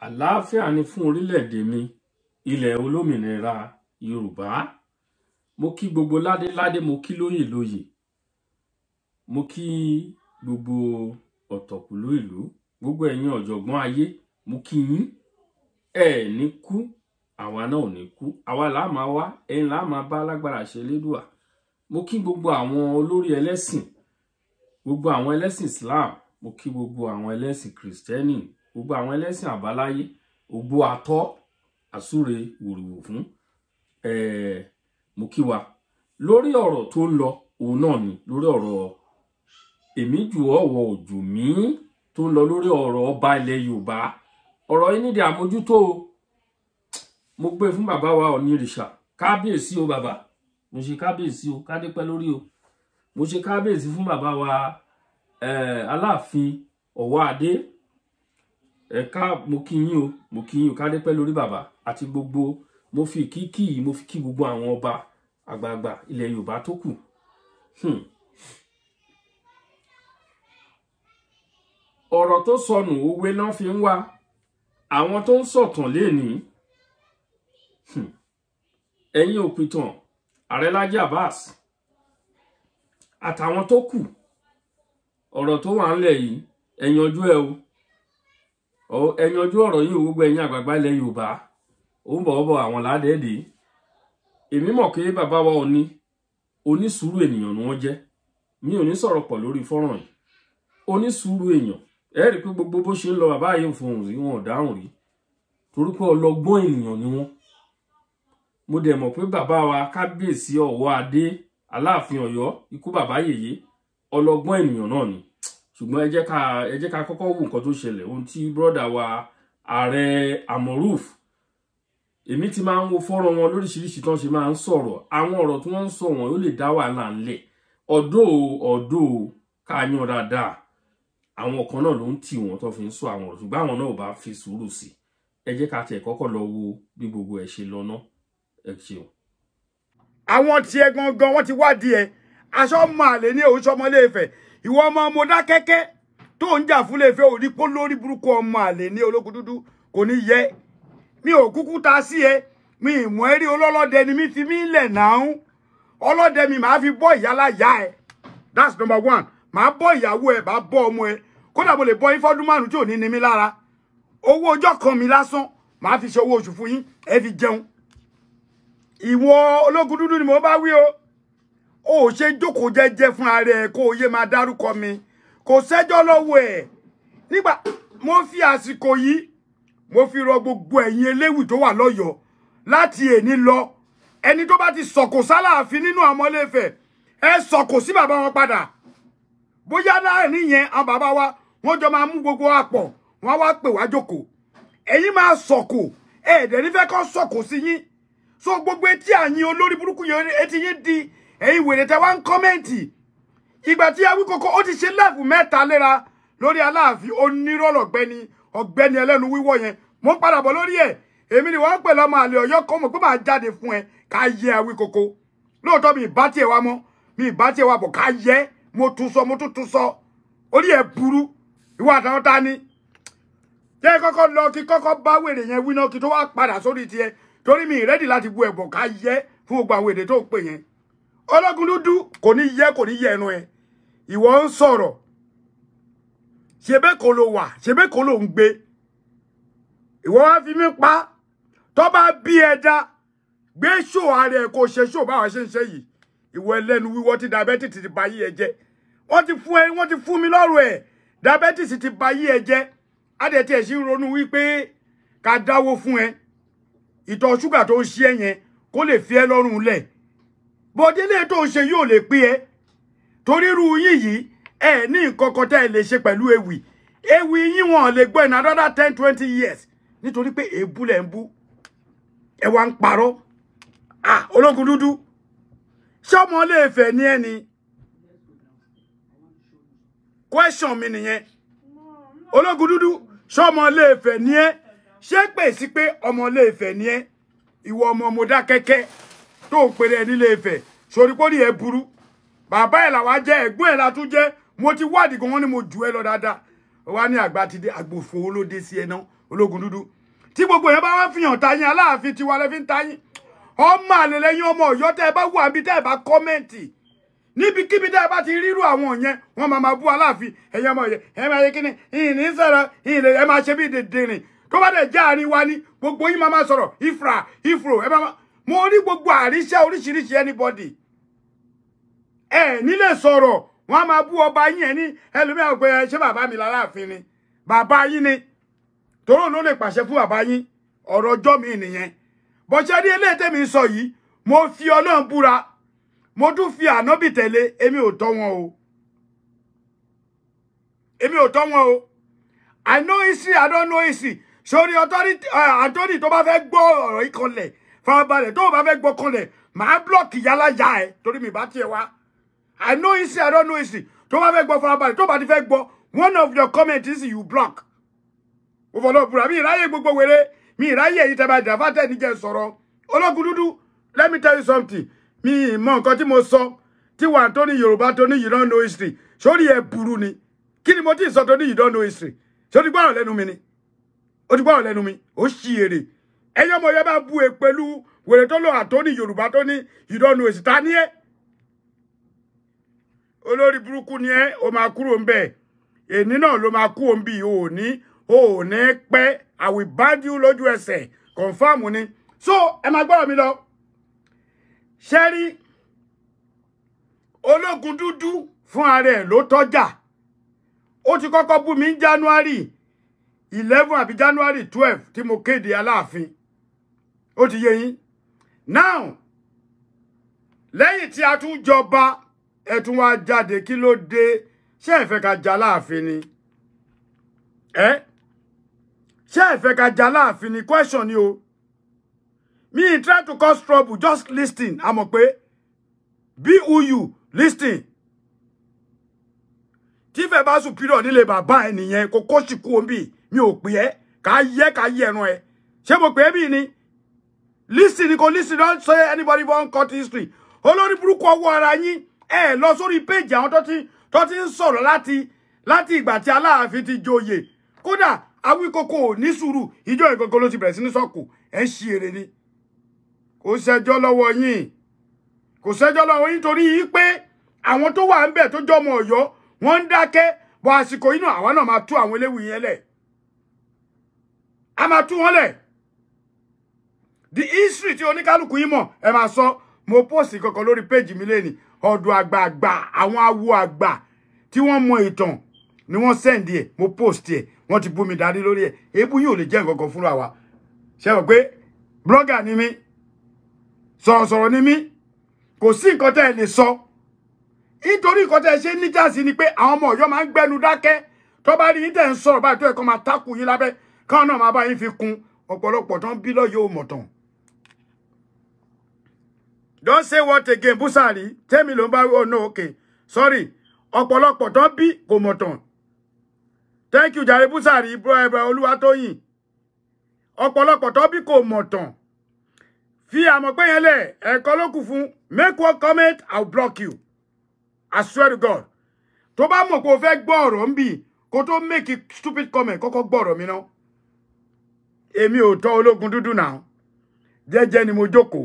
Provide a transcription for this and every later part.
Àlàáfíà ni fún orílẹ̀-èdè mi, ilẹ̀ olómìnira Yorùbá. Mo kí gbogbo ládéládé, mo kí lóyè lóyè, mo kí gbogbo ọ̀tọ̀kùlú ìlú, gbogbo ẹ̀yin ọ̀jọ̀gbọ́n ayé, mo kí yín. Ẹ ní kú, àwa náà ò ní kú. Àwa là máa wá, ẹ̀yin là máa bá lágbára ṣe lédùà. Mo kí gbogbo àwọn olórí ẹlẹ́sìn, gbogbo àwọn ẹlẹ́sìn Islam, mo kí gbogbo àwọn ẹlẹ́sìn Kristẹni, gbogbo àwọn ẹlẹ́sìn àbáláyé, gbogbo àtọ́ àsúre wùrùwù fún mo kí wa lórí ọ̀rọ̀ tó ń lọ òun náà ni lórí ọ̀rọ̀ èmi jù ọ̀wọ̀ òjò mi tó ń lọ lórí ọ̀rọ̀ ọba ilẹ̀ Yorùbá. Ọ̀rọ̀ yìí nídìí àmójútó. Mo gbé fún bàbá wa Onírìṣà, kábíyèsí o bàbá, mo ṣe kábíyèsí o, kádé pẹ́ lórí o. Mo ṣe kábíyèsí fún bàbá wa Aláàfin Ọ̀wọ́adé. Mo kí yín o, mo kí yín o, kádé pẹ́ lórí bàbá àti gbogbo. Mo fi kíkí mo fi kí gbogbo àwọn ọba àgbààgbà ilẹ̀ Yorùbá tó kù. Ọ̀rọ̀ tó sọnù òwe náà fi ń wá. Àwọn tó ń sọ̀tàn lénìí, ẹ̀yin òpìtàn Ààrẹ Lájí Abbas àtàwọn tó kù, ọ̀rọ̀ tó wà ńlẹ̀ yìí ẹ yanjú ẹ o. Ẹ yanjú ọ̀rọ̀ yìí gbogbo ẹ̀yin àgbààgbà ilẹ̀ Yorùbá. Ó ń bọ̀ àwọn ládẹ́ẹ̀dẹ́. Èmi mọ̀ pé bàbá wa onísùúrù ènìyàn ni wọ́n jẹ́. Mi ò ní sọ̀rọ̀ pọ̀ lórí fọ́nrán yìí. Onísùúrù èèyàn. Ẹ rí pé gbogbo bó ṣe ń lọ bàbá yìí fohùn rí, wọn ò dáhùn rí. Torí pé ọlọ́gbọ́n ènìyàn ni wọ́n. Mo dẹ̀ mọ̀ pé bàbá wa kábíyèsí Ọ̀wọ́adé Aláàfin Ọ̀yọ́, ikú bàbá yèyé, ọlọ́gbọ́n ènìyàn náà ni. Ṣùgbọ́n ẹ jẹ́ ká kọ́kọ́ wo nǹkan tó ṣẹlẹ̀. Ohun tí brọ́dà wa Ààrẹ Amoruf, èmi ti máa ń wo fọ́nrán wọn lóríṣiríṣi tán ṣe máa ń sọ̀rọ̀. Àwọn ọ̀rọ̀ tí wọ́n ń sọ wọn ó lè dá wàhálà ńlẹ̀. Ọ̀dọ̀ ká yan dáadáa. Àwọn kan náà ló ń tì wọ́n tó fi ń sọ àwọn ọ̀rọ̀, ṣùgbọ́n àwọn náà ò bá fi sùúrù sí. Ẹ jẹ́ ká tiẹ̀ kọ́kọ́ lọ wo bí gbogbo ẹ̀ ṣe lọ ná. Ẹ ṣeun. Àwọn tí ẹ gangan wọ́n ti wádìí ẹ. Aṣọ màlẹ ní òun sọmọ Ilé-Ifẹ̀. Ìwọ ọmọ Mọdákẹ́kẹ́ tó ń jà fún Ilé-Ifẹ̀ ò rí pó lórí burúkú ọmọ àlè ní Ológun Dúdú kò ní yẹ. Mi ò kúkú ta sí ẹ. Mi ìmọ̀ ẹrí olólọ́dẹ ni mi fi mí lẹ̀ náà. Ọlọ́dẹ mi máa fi bọ́ ìyálà yá ẹ. That's number one. Màá bọ́ ìyàwó ẹ, màá bọ́ ọmọ ẹ. Kódà mo lè bọ́ yín fọ́dún márùn-ún tí ò ní ní mi lára. Owó ọjọ́ kan mi lásán màá fi ṣe owó oṣù fún yín, ẹ fi jẹun. Ìwọ Ológun Dúdú ni mo bá wí o. O ṣe jókòó jẹ́jẹ́ fún ara ẹ kó o yé máa dárúkọ mi. Kò sẹ́jọ́ lọ́wọ́ ẹ̀. Nígbà mo fi àsìkò yìí mo fi rọ gbogbo ẹ̀yin eléwì tó wà lọ́yọ̀ọ́ láti èní lọ. Ẹni tó bá ti sọ̀kò sálàáfin nínú àwọn ọmọ Ilé-Ifẹ̀, ẹ sọ̀kò sí bàbá wọn padà. Bóyá láàrin yẹn àwọn bàbá wa wọ́n jọ máa mú gbogbo wa pọ̀, wọ́n wá pè wá jókòó. Ẹ̀yin máa sọ̀kò, ẹ̀ẹ́dẹ̀ nífẹ̀ẹ́ kọ́ sọ̀kò sí yín. So gbogbo etí àyín olórí burúkú yẹn etí yín di ẹ̀yin wèrè tẹ́ wá ń kọ́mẹ́ǹtì. Ìgbà tí Awíkókó ó ti ṣe láàfù mẹ́ta léra lórí Aláàfin onírọ̀lọ̀ ọ̀gbẹ́ni ẹlẹ́nu wíwọ́ yẹn. Mo ń padà bọ̀ lórí ẹ̀. Èmi ni wọ́n ń pè lọ́mọ àlè Ọ̀yọ́ kọ́ mọ̀ pé máa jáde fún ẹ ká yẹ Awíkókó. Lóòótọ́ mi ìbá tiẹ̀ wá mọ́, mi ìbá tiẹ̀ wá bọ̀ ká yẹ. Mo tún sọ. Orí ẹ̀ burú. Ìwọ àtàwọn ta ni? Jẹ́ kọ́kọ́ lọ kí kọ́kọ́ bá wèrè yẹn wí náà kí tó wá padà sórí tiẹ̀. Torí mi ìrẹ́dì láti bu ẹ̀bọ̀ ká yẹ fún gbogbo àwọn èdè tó pè yẹn. Ológun Dúdú kò ní yẹ ẹnu ẹ. Ìwọ ń sọ̀rọ̀. Ṣebí kò ló wà, ṣebí kò ló ń gbé. Ìwọ wá fi mí pa. Tó bá bí ẹja, gbé ṣò ààrẹ kò ṣe ṣò báwa ṣe ń ṣe yìí. Ìwọ ẹlẹ́nu wíwọ́ tí diabetes ti ba yí ẹ jẹ́. Wọ́n ti fún mi lọ́rùn ẹ̀. Diabetes ti ba yí ẹ jẹ́. Adẹ̀ tí ẹ̀ sì ń ronú wípé ká dáwó fún ẹ. Ìtọ̀ ṣúgà tó ń ṣe ẹ yẹn kó lè fi ẹ lọ́rùn lẹ̀. Bọ́délé tó ń ṣe yóò lè pé ẹ. Torí irú yín yìí ẹ ní nǹkan kan tẹ́ ẹ lè ṣe pẹ̀lú ewì. Ewì yín wọn lè gbọ́ in another 10-20 years. Nítorí pé èébú lẹ̀ ń bú. Ẹ wá ń parọ́. Ológun Dúdú. Ṣé ọmọ Ilé-Ifẹ̀ ni ẹni? Question mi nìyẹn. Ológun Dúdú. Ṣé ọmọ Ilé-Ifẹ̀ ni ẹ? Ṣé pè sí pé ọmọ Ilé-Ifẹ̀ ni ẹ? Ìwọ ọmọ Mọdákẹ́kẹ́ tó ń pèrè ní Ilé-Ifẹ̀. Sórí kó ní ẹ burú. Bàbá ẹ̀ làwa jẹ́, ẹ̀gbọ́n ẹ̀ la tún jẹ́. Mo ti wádìí gan, wọ́n ní mo jù ẹ lọ dáadáa. Wá ní àgbà ti dé, àgbòfò ló dé sí ẹ náà. ológun dúdú tí gbogbo yẹn bá wá fihàn ta yín Aláàfin tiwa lẹ fi ń ta yín ọmọ àlè lẹ́yìn ọmọ Ọ̀yọ́ tẹ́ ẹ bá wà bí tẹ́ ẹ bá kọ́mẹ́ǹtì níbikíbi tẹ́ ẹ bá ti rírú àwọn yẹn wọ́n máa bú Aláàfin ẹ̀yin ọmọ Ọ̀yọ́ ẹ máa yẹ kíni ìní sọ̀rọ̀ ìní ẹ máa ṣe bí dèdèrìn tó bá dẹ̀ já àárín wa ní gbogbo yín máa sọ̀rọ̀ ifro ẹ máa mo rí gbogbo àríṣẹ́ oríṣiríṣi anybody ẹ nílé sọ̀rọ̀ wọ́n máa bú ọba yín ẹ ní ẹlòmíràn pé ṣé bàbá mi l'Aláàfin ni bàbá yín ni tòró ló lè pàṣẹ fún bàbá yín ọ̀rọ̀ ọjọ́ mi nìyẹn bọ́ṣẹ́ rí eléyìí tèmi sọ yìí mo fi Ọlọ́run búra mo tún fi ànábì tẹ̀lé èmi ò tọ́ wọn o èmi ò tọ́ wọn o I know history I don't know history sórí authority Anthony tó bá fẹ́ gbọ́ ọ̀rọ̀ yìí kanlẹ̀ farabalẹ̀ tó bá fẹ́ gbọ́ kanlẹ̀ màá blọ́ọ̀kì yálà ya ẹ̀ torí mi bá tiẹ̀ wá I know history I don't know history tó bá fẹ́ gbọ́ farabalẹ̀ tó bá ti fẹ́ gbọ́ one of your comments is you block òfòlóbùrà mi ìráyè gbogbo wèrè mi ìráyè èyí tẹ́ bá jà fátẹ́ níjẹ́ sọ̀rọ̀ ológun dúdú let me tell you something mi mọ nǹkan tí mo sọ tí wà tó ní Yorùbá tó ní you don't know history sórí ẹ̀ burú ni kí ni mo ti sọ tó ní you don't know history sórí gbọ́rọ̀ lẹ́nu mi ni ó ti gbọ́rọ̀ lẹ́nu mi ó ṣí èrè ẹ̀yọ́ ọmọ yẹn bá bú e pẹ̀lú wèrè tó lọ àtó ní Yorùbá tó ní you don't know history ta ni ẹ́ olórí burúkú ni ẹ́ o máa kúrò ń bẹ̀ èní náà ló máa kú òun bí o ò ní pẹ́ I will ban you lójú ẹsẹ̀ confam ni so ẹ máa gbọ́rọ̀ mi lọ ṣẹ́rí ológun dúdú fún ara ẹ̀ ló tọ́jà ó ti kọ́kọ́ bú mi ní January 11 àbí January 12 tí mo kéde Aláàfin ó ti yé yín now lẹ́yìn tí a tún jọba ẹ tún wá jáde kí ló dé ṣé ẹ fẹ́ ká jà Aláàfin ni ṣé ẹ fẹ́ ká jà Aláàfin ni question ni o me try to cause trouble just listen àmọ́ pé be who you listen tí fẹ́ bá superior nílé bàbá ẹ nìyẹn kò kó sì kú omi mi ò pè ẹ́ ká yẹ ẹnu ẹ ṣé mo pè é bí ni listen ni kò listen don't say anybody won't cut history olórí burúkú ọwọ́ ara yín ẹ lọ sórí page àwọn tó ti ń sọ̀rọ̀ láti ìgbà tí Aláàfin ti joyè kódà Awíkókó ní sùúrù ìjọ ìgọgọ ló ti bẹ̀rẹ̀ sí ní sọ̀kù ẹ ń ṣí èrè ni kò ṣẹjọ́ lọ́wọ́ yín kò ṣẹjọ́ lọ́wọ́ yín torí yìí pé àwọn tó wà ń bẹ̀ tó jọmọ Ọ̀yọ́ wọ́n ń dákẹ́ bọ̀ àsìkò yìí náà àwa náà máa tú àwọn eléwu yẹn lẹ̀ a máa tú wọn lẹ̀ the history tí oníkálukú yín mọ̀ ẹ máa sọ mo post kankan lórí page mi lẹ́ni ọ̀dọ̀ àgbààgbà àwọn awo àgbà tí wọ́n mọ ìtàn ni wọ́n send ẹ̀ mo post ẹ̀ wọ́n ti bú mi darí lórí ẹ̀ èébú yóò lè jẹ́ nǹkan kan fúnra wa ṣe mọ̀ pé blogger ni mí sọ̀rọ̀sọ̀rọ̀ ni mí kò sí nǹkan tẹ́ ẹ lè sọ nítorí nǹkan tẹ́ ẹ ṣe ní jáàsì ni pé àwọn ọmọ Ọ̀yọ́ máa ń gbẹnu dákẹ́ tó bá rí yín tẹ́ ń sọ̀rọ̀ báyìí tó ẹ̀kọ́ máa tákù yín lábẹ́ káwọn náà máa bá yín fi kún ọ̀pọ̀lọpọ̀ tán bí lọ́yọ̀ ò mọ̀tàn. Don't say what again Busari tell me ló ń bá oh no okay sorry ọ̀pọ̀lọpọ̀ tán bí kò mọ̀tàn thank you jàre Busari bro Olúwatóyìn ọ̀pọ̀lọpọ̀ tán bí kò mọ̀tàn fi àmọ̀ pé yẹn lẹ̀ ẹ̀kọ́ ló kù fún make one comment I'll block you I swear to God tó bá mọ̀ pé o fẹ́ gbọ́ ọ̀rọ̀ ń bì kó tó make a stupid comment kọ́kọ́ gbọ́ ọ̀rọ̀ mi náà èmi ò tọ́ ológun dúdú náà jẹ́jẹ́ ni mo jókòó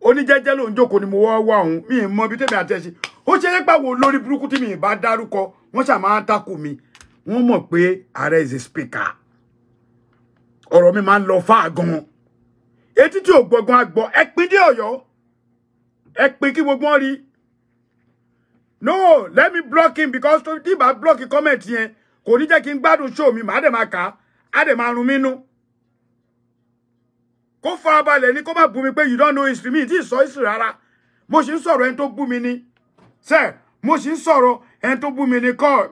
oní jẹ́jẹ́ ló ń jókòó ni mo wá òun mi ì mọ ibi tèmi àti ẹ̀ ṣe ó ṣe nípa wo lórí burúkú tí mi ì bá dárúkọ wọ́n ṣà máa ń takò mi wọ́n mọ̀ pé ààrẹ is a speaker ọ̀rọ̀ mi máa ń lọ fáà gan-an etí tí ò gbọ̀ngàn àgbọ̀ ẹ pín dé Ọ̀yọ́ ẹ pín kí gbogbo wọn rí no let me block him because tí bá block comment yẹn kò ní jẹ́ kí n gbádùn show mi màá dẹ̀ máa kà á dẹ̀ máa run mí nú kó farabalẹ̀ ní kó má bú mi pé you don't know history mi tí sọ history rárá mo sì ń sọ̀rọ̀ ẹni tó bú mi ní sẹ́ mo sì ń sọ̀rọ̀ ẹni tó bú mi ní kọ́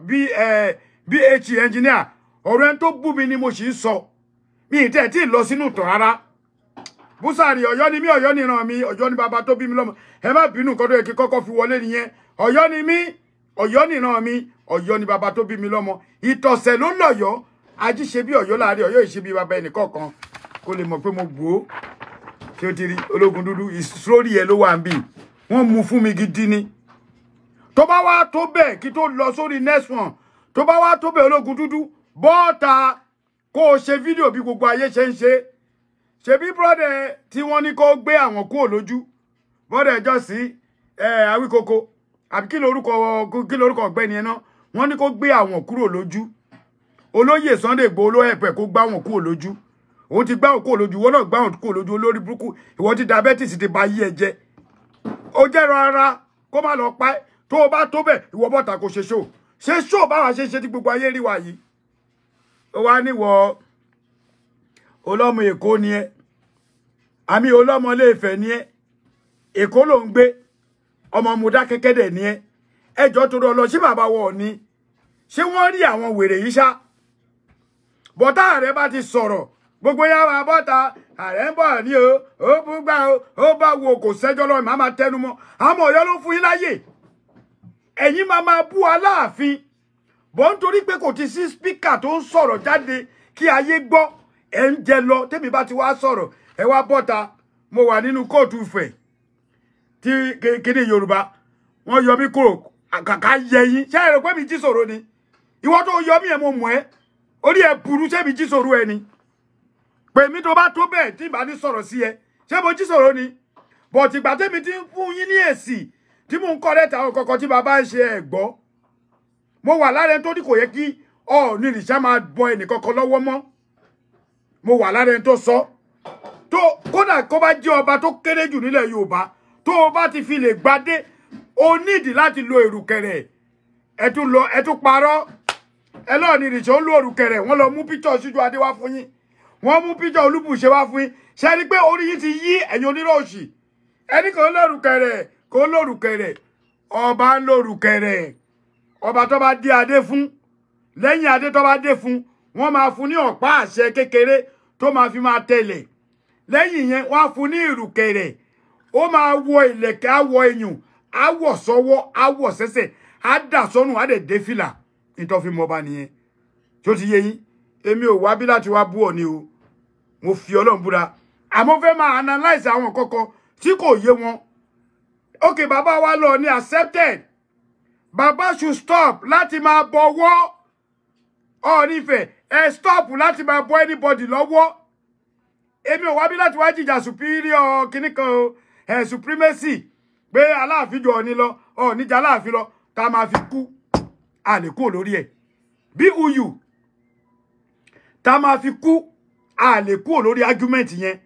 BH engineer ọ̀rọ̀ ẹni tó bú mi ní mo sì ń sọ mi ì tẹ̀ tí lọ sínú ìtàn rárá Busari Ọ̀yọ́ ni mí Ọ̀yọ́ ni ìran mi Ọ̀yọ́ ni bàbá tó bí mi lọ́mọ ẹ má bínú nǹkan tó yẹ kí kọ́kọ́ fi wọlé nìyẹn Ọ̀yọ́ ni mí Ọ̀yọ́ ni ìran mi Ọ̀yọ́ ni bàbá tó bí mi lọ́mọ ìtọ̀sẹ̀ ló lọ́yọ́ ají ṣe bí Ọ̀yọ́ láàrin Ọ̀yọ́ ìṣe bí bàbá ẹnì kọ̀ọ̀kan kó lè mọ̀ pé mo gbó tí ó ti rí ológun dúdú ìsórí ẹ ló wà ń bì wọ́n mú fún mi gidi ni tó bá wá tó bẹ́ẹ̀ kí tó lọ sórí next one tó bá wá tó bẹ́ẹ̀ ológun dúdú bọ́ọ̀ta kó o ṣe fídíò bí gbogbo ayé ṣe ń ṣe ṣebí brother tí wọ́n ní kó gbé àwọn kúrò lójú brother ẹjọ́ sí Awíkókó àbí kí lórúkọ ọ̀gbẹ́ni ẹ̀ náà wọ́n ní kó gbé àwọn kúrò lójú olóyè Sunday Igboho ló ẹ̀pẹ̀ kó gbá wọn kúrò lójú òun ti gbá wọn kúrò lójú wọn náà gbá wọn kúrò lójú olórí burúkú ìwọ ti diabetes ti ba yí ẹ jẹ́ ó jẹ́ rárá kó má lọ pa tó o bá tó bẹ̀ ìwọ bọ́ta kò ṣe ṣó báwa ṣe ṣe tí gbogbo ayé rí wa yìí ó wá níwọ̀ ọlọ́mọ Èkó ni ẹ àmì ọlọ́mọ Ilé-Ifẹ̀ ni ẹ Èkó ló ń gbé ọmọ Modákẹ́kẹ́ dẹ̀ ni ẹ ẹjọ́ tó lọ sí bàbá wọ̀ ni ṣé wọ́n rí àwọn wèrè yìí ṣá bọ́tá ààrẹ bá ti sọ̀rọ̀ gbogbo yà wà bọ́ta ààrẹ ń bọ̀ ní ó búgbà ó bá wo kò sẹ́jọ́ lọ́wọ́ màá máa tẹnu mọ́ àmọ́ Ọ̀yọ́ ló fún yín láyè ẹ̀yin máa bú Aláàfin bọ́ nítorí pé kò ti sí spíkà tó ń sọ̀rọ̀ jáde kí ayé gbọ́ ẹ̀ ń jẹ lọ tèmi bá ti wá sọ̀rọ̀ ẹ wá bọ́ta mo wà nínú kóòtù Ifẹ̀ tí kéde Yorùbá wọ́n yọ mí kúrò kàkà yẹ yín ṣé ẹ rò pé mi jí sọ̀rọ̀ ni ìwọ tó yọ mí ẹ mo mọ̀ ẹ́ orí ẹ burú ṣé mi jí sọ̀rọ̀ ẹ ni pé mi tó bá tó bẹ́ẹ̀ tí ìbá ní sọ̀rọ̀ sí ẹ ṣé mo jí sọ̀rọ̀ ni bọ̀tì ìgbà tẹ́mi ti ń fún yín ní èsì tí mò ń kọ́ lẹ́tà àwọn kọ̀ọ̀kan tí bàbá ń ṣe ẹ̀ gbọ́ mo wà lára ẹni tó ní kò yẹ kí Ọọ̀ni ìrìṣà máa bọ ẹnìkankan lọ́wọ́ mọ́ mo wà lára ẹni tó sọ tó kódà kó bá jẹ́ ọba tó kéré jù nílẹ̀ Yorùbá tó o bá ti fi lè gbadé o nídìí láti lo èrùkẹ̀rẹ̀ ẹ tún parọ́ ẹ lọ́ọ̀ ní ìrìṣà ń lo èrùkẹ̀rẹ̀ wọ́n lọ mú píṣọ̀ Síjú Adé wá fún yín wọ́n mú píṣọ̀ Olúbùṣe wá fún yín ṣe ni pé orí yín ti yí ẹ̀yin oníròòṣì ẹni kò lórùkẹ̀rẹ̀ kò lórùkẹ̀rẹ̀ ọba ń lórùkẹ̀rẹ̀ ọba tó bá dé adé fún lẹ́yìn adé tó bá dé fún wọ́n máa fún ní ọ̀pá àṣẹ kékeré tó máa fi máa tẹ̀lẹ̀ lẹ́yìn yẹn wọ́n á fún ní ìrùkẹ̀rẹ̀ ó máa wọ ìlẹ̀kẹ̀ á wọ ẹ̀yùn á wọ̀ sọ́wọ́ á wọ̀ sẹ́sẹ̀ á dà sọ́nù á dẹ̀ dé fìlà nítorí fi mọ ọba nìyẹn tí ó ti yé yín èmi ò wá bí láti wá bú ọ ni o mo fi Ọlọ́run búra àmọ́ fẹ́ máa analyze àwọn kọ̀ọ̀kan tí kò yé wọn okay bàbá wa lọ ní accepted bàbá should stop láti máa bọ̀wọ́ Ọọ̀ni Ifẹ̀ ẹ stop láti máa bọ́ anybody lọ́wọ́ èmi ò wá bí láti wá jìjà superior kìnnìkan supremacy pé Aláàfin jọ Ọọ̀ni lọ Ọọ̀ni jà Aláàfin lọ ká máa fi kú àlékún lórí ẹ̀ bí uyu tá máa fi kú àlékún lórí argument yẹn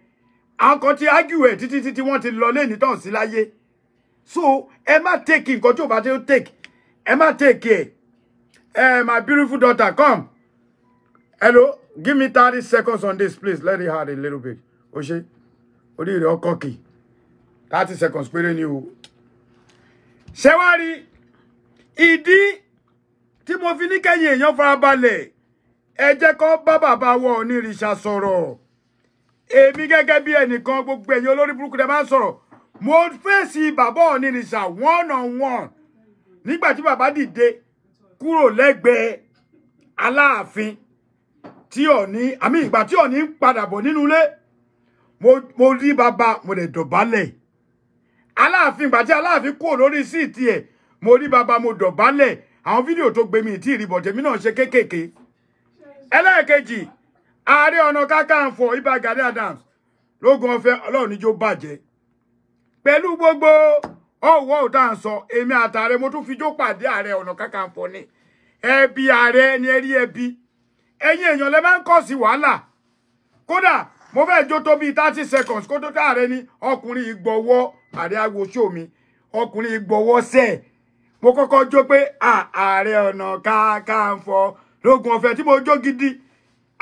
àwọn kan ti argue ẹ̀ títí wọ́n ti lọ lẹ́ni tán sí láyé so ẹ má take nǹkan tí ò bá ti take ẹ má take ẹ̀ my beautiful daughter come hello give me 30 seconds on this please let it hard a little bit o ṣe orí rẹ̀ ọkọ̀ kì 30 seconds péré ni o ṣé wá rí ìdí tí mo fi ní kẹ́yìn èèyàn farabalẹ̀ ẹ jẹ́ kó bá bàbá wọ Ọọ̀ni ìrìṣà sọ̀rọ̀ èmi gẹ́gẹ́ bí ẹnìkan gbogbo ẹ̀yin olórí burúkú tẹ́ bá ń sọ̀rọ̀ mo fèsì bàbá Ọọ̀ni ìrìṣà one on one nígbà tí bàbá dìde kúrò lẹ́gbẹ̀ẹ́ Aláàfin tí Ọọ̀ni àmì ìgbà tí Ọọ̀ni ń padà bọ̀ nínú ilé mo rí bàbá mo lè dọ̀bálẹ̀ Aláàfin ìgbà tí Aláàfin kúrò lórí síìtì ẹ̀ mo rí bàbá mo dọ̀bálẹ̀ àwọn fídíò tó gbé mi tí ìrìbọ̀ tèmi náà ṣe kéékèèké ẹlẹ́ẹ̀kejì Ààrẹ Ọ̀nà Kakanfò Ìbà Gani Adams lógun ọ̀fẹ́ Ọlọ́run níjó bàjẹ́ pẹ̀lú gbogbo ọwọ́ ò tá à ń sọ èmi àtàrẹ mo tún fi jó pàdé Ààrẹ Ọ̀nà Kakanfò ni ẹbí ààrẹ ni ẹrí ẹbí ẹ̀yin èèyàn lẹ máa ń kọ̀ sí wàhálà kódà mo fẹ́ jó tó bíi 30 seconds kó tó tá ààrẹ ní ọkùnrin ìgbọ̀wọ́ ààrẹ agbóṣó mi ọkùnrin ìgbọ̀wọ́ sẹ́ẹ̀ mo kọ́kọ́ jó pé Ààrẹ Ọ̀nà Kakanfò lógun ọ̀fẹ́ tí mo jó gidi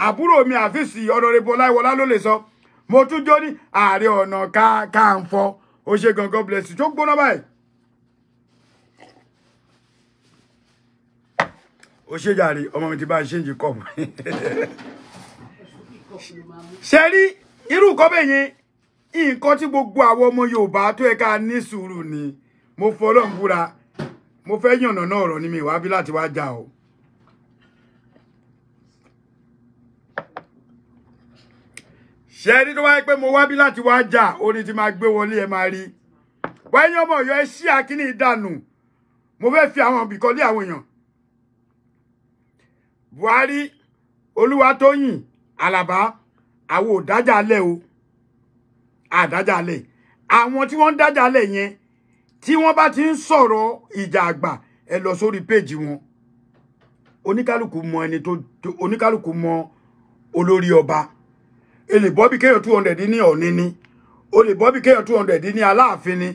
àbúrò mi àfíìsì Honorable Ọláìwọlá ló lè sọ mo tún jó ní Ààrẹ Ọ̀nà Kakanfò ó ṣe gan God bless you tó gbóná báyìí ó ṣe jàre ọmọ mi ti bá ṣe ń jí kọ́ọ̀bù ṣe rí irú nǹkan bẹ́ẹ̀ yẹn nǹkan tí gbogbo àwọn ọmọ Yorùbá tó yẹ ká ní sùúrù ni mo fọlọ́n búra mo fẹ́ yànnà náà ọ̀rọ̀ ni mi wá bí láti wá jà o ṣe rí tó wáyé pé mo wá bí láti wá jà ó ní ti máa gbé wọlé ẹ máa rí wáyé ọmọ Ọ̀yọ́ ẹ ṣí àkíní ìdànù mo fẹ́ fi àwọn ìbìkan lé àwọn èèyàn Buhari Olúwatóyìn Alaba àwo dájà lẹ̀ o àdájà lẹ̀ àwọn tí wọ́n dájà lẹ̀ yẹn tí wọ́n bá ti ń sọ̀rọ̀ ìjà àgbà ẹ lọ sórí page wọn oníkálùkù mọ ẹni tó oníkálùkù mọ olórí ọba ele bobby kéèyàn 200 ní Ọ̀ọ̀ni ni o lè bobby kéèyàn 200 ní Aláàfin ni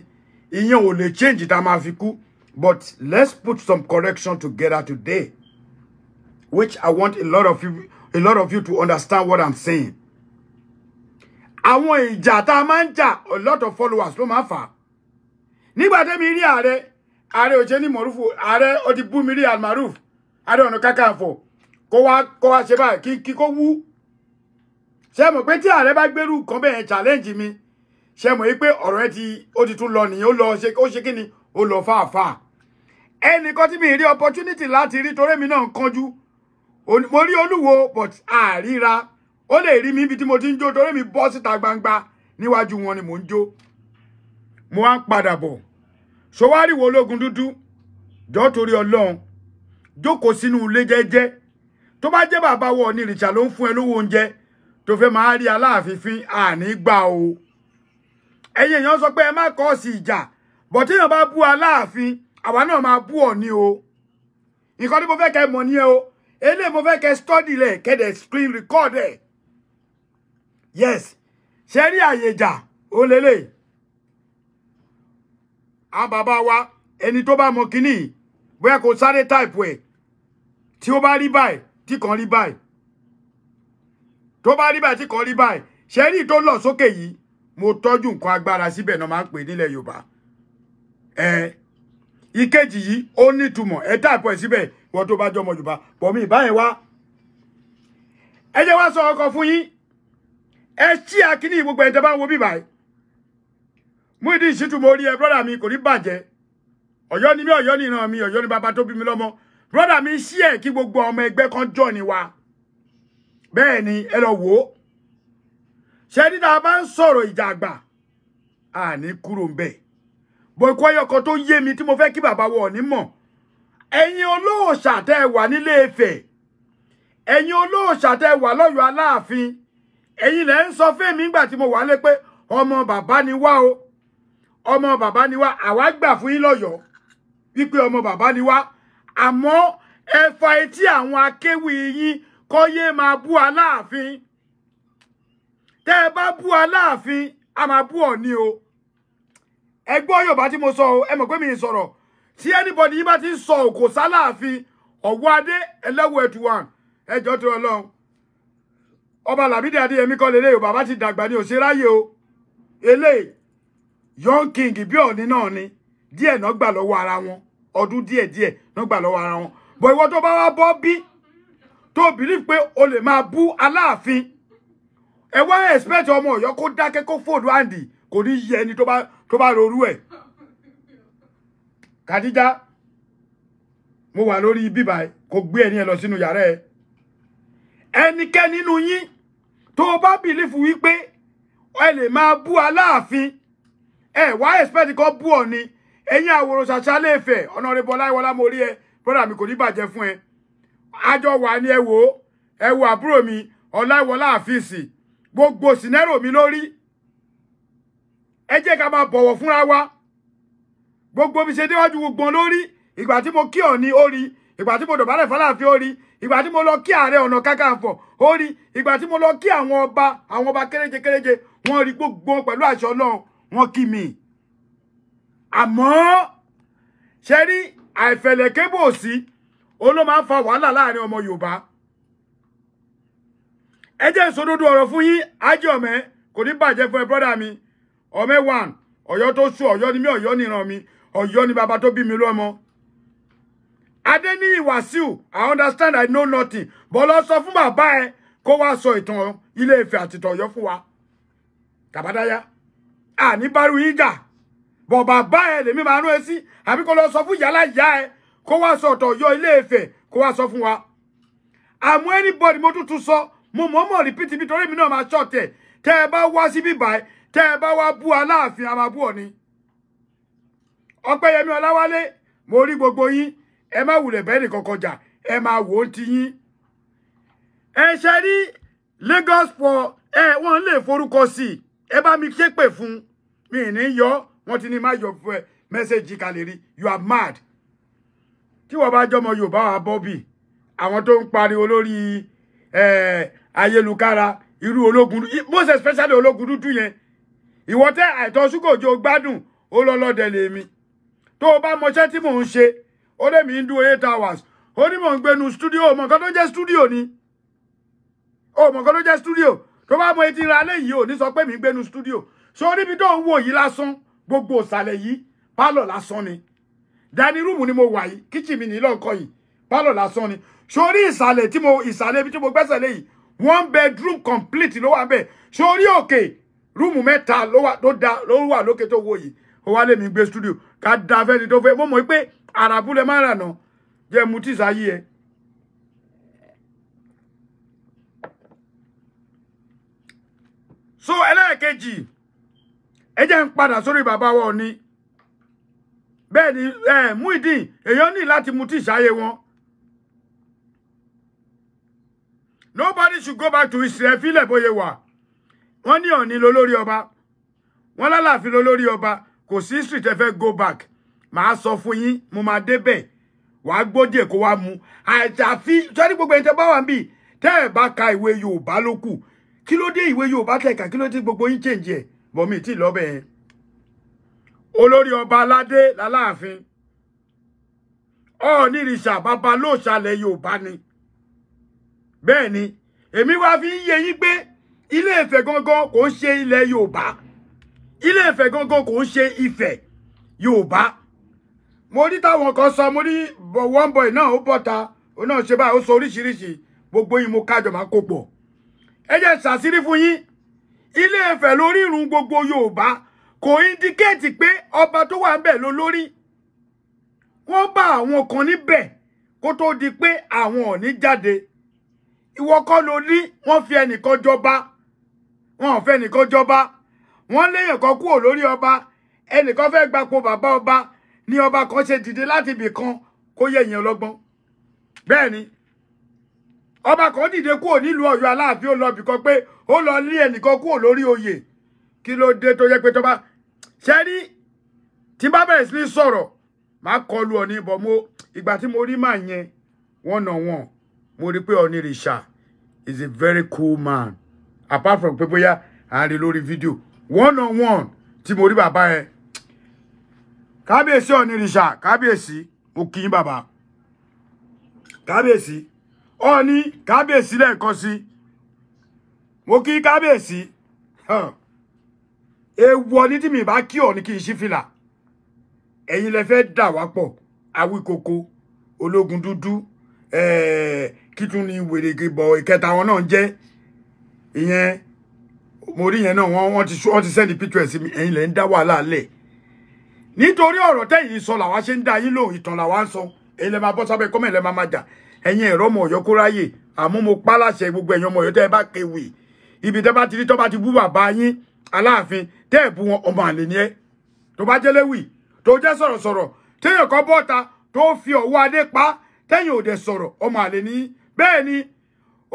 ìyẹn ò lè change tá máa fi kú but let's put some correction together today which I want a lot of you to understand what I'm saying. Àwọn ìjà tá máa ń jà a lot of followers ló máa fà nígbà tẹ́mi rí ààrẹ Òjẹ́ní Mọ̀rúfù ààrẹ ó ti bú mi rí Almaroof Ààrẹ Ọ̀nà Kakanfò kó wá ṣe báyìí kí kó wú ṣé mọ̀ pé tí ààrẹ bá gbérù kan bẹ́ẹ̀ challenge mi ṣé mọ̀ pé ọ̀rọ̀ ẹ ó ti tún lọ nìyẹn ó ṣe kí ni ó lọ fàáfàá ẹnìkan tí mi rí opportunity láti rí torí mi náà ń kánjú mo rí Olúwo but àríra ó lè rí mi ibi tí mo ti ń jó torí mi bọ́ síta gbangba níwájú wọn ni mò ń jó mo wá ń padà bọ̀ ṣọwárí wo Ológun Dúdú jọ torí Ọlọ́run jókòó sínú ilé jẹ́jẹ́ tó bá jẹ́ bàbá wọ ní ìrìṣà ló ń fún ẹ lówó oúnjẹ tó fẹ́ máa rí Aláàfin àní gbà o ẹ̀yin èèyàn sọ pé ẹ má kọ́ sí ìjà bọ̀ tí èèyàn bá bú Aláàfin àwa náà máa bú Ọọ̀ni o nǹkan tí mo fẹ́ kẹ́ mọ̀ ní ẹ o eléyìí mo fẹ́ kẹ́ study lẹ̀ kẹ́dẹ̀ screen record ẹ̀ yes ṣe rí àyèjà ó lélẹ̀ àwọn bàbá wa ẹni tó bá mọ kíní bóyá kò sáré type ẹ̀ tí ó bá rí báyìí tí kan rí báyìí tó bá rí báyìí tí kan rí báyìí ṣe rí tó lọ sókè yìí mo tọ́jú nǹkan agbára síbẹ̀ náà máa ń pè nílẹ̀ Yorùbá ìkejì yìí ó nítumọ̀ ẹ type ẹ̀ síbẹ̀ wọ́n tó bá jọmọ Yorùbá pọ̀ mí ìbáyẹn wá ẹ jẹ́ wá sọ ọkọ̀ fún yín ẹ ṣí akíní gbogbo ẹ̀ tẹ́ bá ń wo bí báyìí Muyideen Shittu mo rí ẹ brọ́dà mi kò ní bàjẹ́ Ọ̀yọ́ ni mí Ọ̀yọ́ ni ìran mi Ọ̀yọ́ ni bàbá tó bí mi lọ́mọ brọ́dà mi ṣí ẹ̀ kí gbogbo ọmọ ẹgbẹ́ kan jọ ni wa bẹ́ẹ̀ ni ẹ lọ wò ó ṣe ní tá a bá ń sọ̀rọ̀ ìjà àgbà àní kúrò ń bẹ̀ bọ̀ ikú ọyọkọ tó yé mi tí mo fẹ́ kí bàbá wọ̀ Ọọ̀ni mọ̀ ẹ̀yin olóòṣà tẹ́ wà nílé Ifẹ̀ ẹ̀yin olóòṣà tẹ́ wà lọ́yọ̀ Aláàfin ẹ̀yin lẹ ń sọ fún mi nígbà tí mo wà lé pé ọmọ bàbá ni wá o ọmọ bàbá ni wá àwa gbà fún yín lọ́yọ̀ọ́ wípé ọmọ bàbá ni wá àmọ́ ẹ fa etí àwọn akéwì yín kó yé máa bú Aláàfin tẹ́ ẹ bá bú Aláàfin a máa bú Ọọ̀ni o ẹ gbọ́ Yorùbá tí mo sọ o ẹ mọ̀ pé mi ń sọ̀rọ̀ tí anybody yín bá ti ń sọ òkò sáláàfin Ọ̀wọ́ Adé ẹlẹ́wọ̀ ẹ̀tùwàn ẹjọ́ tó Ọlọ́run ọba Lámídì Adéyẹmí kọ́ lélẹ̀ o bàbá ti dàgbà ní òṣèráyè o eléyìí young king bí Ọọ̀ni náà ni díẹ̀ náà gbà lọ́wọ́ ara wọn ọdún díẹ̀ náà gbà lọ́wọ́ ara wọn bọ̀ ìwọ tó bá wá bọ́ bí tó believe pé o lè máa bú Aláàfin ẹ wá expect ọmọ Ọ̀yọ́ kó dákẹ́ kó fòdù àǹdì kò ní yẹ ẹni tó bá rorú ẹ̀ Kàdíjà mo wà lórí bíbá kò gbé ẹni ẹ lọ sínú yàrá ẹ ẹnikẹ́ni nínú yín tó bá believe wípé ẹ lè máa bú Aláàfin ẹ wá expect kó bú Ọọ̀ni ẹ̀yin àwòrán ṣàṣà lè fẹ́ Honorable Ọláyíwọlá mo rí ẹ brother mi kò ní bàjẹ́ fún ẹ àjọ wà ní ẹ wò àbúrò mi Ọláyíwọlá àfíìsì gbogbo sinero mi lórí ẹ jẹ́ ká máa bọ̀wọ̀ fúnra wa gbogbo bí ṣe déwájú gbogbo lórí ìgbà tí mo kí Ọọ̀ni ó rí ìgbà tí mo dọ̀bálẹ̀ f'Aláàfin ó rí ìgbà tí mo lọ kí Ààrẹ Ọ̀nà Kakanfò ó rí ìgbà tí mo lọ kí àwọn ọba kéréje wọ́n rí gbogbo pẹ̀lú àṣẹ Ọlọ́run wọ́n kí mi àmọ́ ṣe rí àìfẹ̀lẹ̀ kébò sí ló máa ń fa wàhálà láàrin ọmọ Yorùbá ẹ jẹ́ ìsòdodo ọ̀rọ̀ fún yín Ájí Ọ̀mẹ́ kò ní bàjẹ́ fún ẹ brọ́dà mi Ọ̀mẹ́ one Ọ̀yọ́ tó sú Ọ̀yọ́ ni mí Ọ̀yọ́ ni ìran mi Ọ̀yọ́ ni bàbá tó bí mi lọ́mọ Adéníyì Wàsíù I understand I know nothing bọ́ lọ sọ fún bàbá ẹ kó wá sọ ìtàn Ilé Ifẹ̀ àti ìtàn Ọ̀yọ́ fún wa Tàbádáyá àní bárú yín jà bọ̀ bàbá ẹ lèmi máa rán ẹ sí àbí kó lọ sọ fún yàrá ìyá ẹ kó wá sọ ìtàn Ọ̀yọ́ Ilé Ifẹ̀ kó wá sọ fún wa àmọ́ anybody mo tún sọ mo mọ̀ọ́mọ̀ repeat bí torí mi náà máa ṣọ̀tẹ̀ tẹ́ ẹ bá wá sí bíbáyìí tẹ́ ẹ bá wá bú Aláàfin a máa bú Ọọ̀ni Ọpẹ́yẹmí Ọláwálé mo rí gbogbo yín ẹ má wulẹ̀ bẹ́ẹ̀ nìkan kọjá ẹ máa wò ó ti yín ẹ ṣe rí Lagos for wọ́n lè forúkọ sí ẹ bá mi ṣépè fún mi ní yọ wọ́n ti ní má yọ fún ẹ message kalẹ̀ rí you are mad tí wọ́n bá jọmọ Yorùbá wa Bobby àwọn tó ń pariwo lórí ayélujára irú ológun most especially ológun dúdú yẹn ìwọ tẹ àìtọ́ ṣúgòjò gbádùn ó lọ́lọ́dẹ lèmi tó o bá mọṣẹ́ tí mò ń ṣe ó lè mi ń dúró 8 hours ó ní mò ń gbénu studio mọ̀ nǹkan tó jẹ́ studio ni ó mọ̀ nǹkan tó jẹ́ studio tó bá mọ etí ra lẹ́yìn ò ní sọ pé mi ń gbénu studio so níbi tó ń wò yìí lásán gbogbo ìsàlẹ̀ yìí pálọ̀ lásán ni dining room ni mo wà yìí kitchen mi ní lọ́nkọ́ yìí pálọ̀ lásán ni sórí ìsàlẹ̀ ibi tí mo gbẹ́sẹ̀ lé yìí 1 bedroom complete ló wà bẹ́ẹ̀ sórí òkè rúùmù 3 ló wà lókè tó wò yìí ó wá lè mi gbé studio ká da fẹ́ni tó fẹ́ mo mọ̀ pé àràbúlẹ̀ má rà náà jẹ́ mu tí sáyé ẹ. So ẹlẹ́ẹ̀kejì ẹ jẹ́ ń padà sórí bàbá wa Ọọ̀ni bẹ́ẹ̀ ni Muyideen èèyàn ní láti mu tí sáyé wọn. Nobody should go back to Israel fílẹ̀ bóyá wà wọ́n ní Ọọ̀ni lólórí ọba wọ́n lálàáfin lólórí ọba kò sí street ẹ fẹ́ go back màá sọ fún yín mo máa débẹ̀ wàá gbódìẹ kó wá mu àjàfi sọ́ni gbogbo ẹni tẹ́ bá wà ń bì tẹ́ ẹ̀ bá ka ìwé Yorùbá ló kù kí ló dé ìwé Yorùbá tẹ̀ka kí ló dé gbogbo yín change ẹ̀ bọ̀mí tí lọ́bẹ̀ yẹn olórí ọba aládé láláàfin Ọ̀ọ̀nìrìṣà bàbá lóòṣàlẹ̀ Yorùbá ni bẹ́ẹ̀ ni èmi wá fi ń yé yín pé Ilé Ifẹ̀ gangan kò ń ṣe ilẹ̀ Yorùbá Ilé Ifẹ̀ gangan kò ń ṣe Ifẹ̀ Yorùbá mo ní táwọn kan sọ mo ní one boy náà ó bọ́ta ó náà ṣe báyìí ó sọ oríṣiríṣi gbogbo yín mo kájọ máa kó pọ̀ ẹ jẹ́ ṣàṣírí fún yín Ilé Ifẹ̀ lórí ìrun gbogbo Yorùbá kò indicate pé ọba tó wà ńbẹ̀ ló lórí wọ́n bá àwọn kan níbẹ̀ kó tó di pé àwọn ò ní jáde ìwọ kọ́ ló ní wọ́n fi ẹnìkan jọba wọ́n ò fẹ́ ẹnìkan jọba wọ́n léèyàn kan kúrò lórí ọba ẹnìkan fẹ́ gbapò bàbá ọba ní ọba kan ṣe dìde láti ibì kan kó yẹ èèyàn lọ́gbọ́n bẹ́ẹ̀ ni ọba kan dìde kúrò nílùú Ọ̀yọ́ Aláàfin ó lọ bìkan pé ó lọ lé ẹnìkan kúrò lórí oyè kí ló dé tó yẹ pé tó bá ṣe rí tí bá bẹ̀rẹ̀ sí ní sọ̀rọ̀ máa kọlu Ọọ̀ni bọ̀ mo ìgbà tí mo rí màá yẹn one-on-one mo rí pé Ọ̀nìrìṣà is a very cool man apart from pé bóyá à ń rí lórí fídíò one-on-one tí mo rí bàbá yẹn kábíyèsí Ọ̀nìrìṣà kábíyèsí mo kí yín bàbá kábíyèsí Ọọ̀ni kábíyèsí lẹ́ẹ̀kan sí mo kí kábíyèsí èèwọ̀ ní tí mi bá kí Ọọ̀ni kí n ṣí fìlà ẹ̀yin lẹ fẹ́ dà wá pọ̀ Awíkoko ológun dúdú kí tún ní wèrè bọ̀ ìkẹta wọn náà jẹ́ ìyẹn mo rí yẹn náà wọ́n ti send picture sí mi ẹ̀yin lẹ ń dá wàhálà lẹ̀ nítorí ọ̀rọ̀ tẹ́yìn sọ làwa ṣe ń dá yín lóhùn ìtàn làwa ń sọ ẹ̀yin lẹ máa bọ́ sábẹ́ kọ́mẹ̀ lẹ máa jà ẹ̀yin ẹ̀rọ ọmọ Ọ̀yọ́ kó ráyè àmọ́ mo pa láṣẹ gbogbo ẹ̀yin ọmọ Ọ̀yọ́ tẹ́ ẹ bá kéwì ibi tẹ́ bá ti rí tọ́ bá ti bú bàbá yín Aláàfin tẹ́ ẹ̀ bú wọn ọmọ àlè ni ẹ́ tó bá jẹ́ léwì tó jẹ́ sọ̀rọ̀sọ̀rọ̀ téèyàn kan bọ́ta tó fi ọwọ́ adé pa tẹ́yìn ò dẹ̀ sọ̀rọ̀ ọmọ àlè ni bẹ́ẹ̀ ni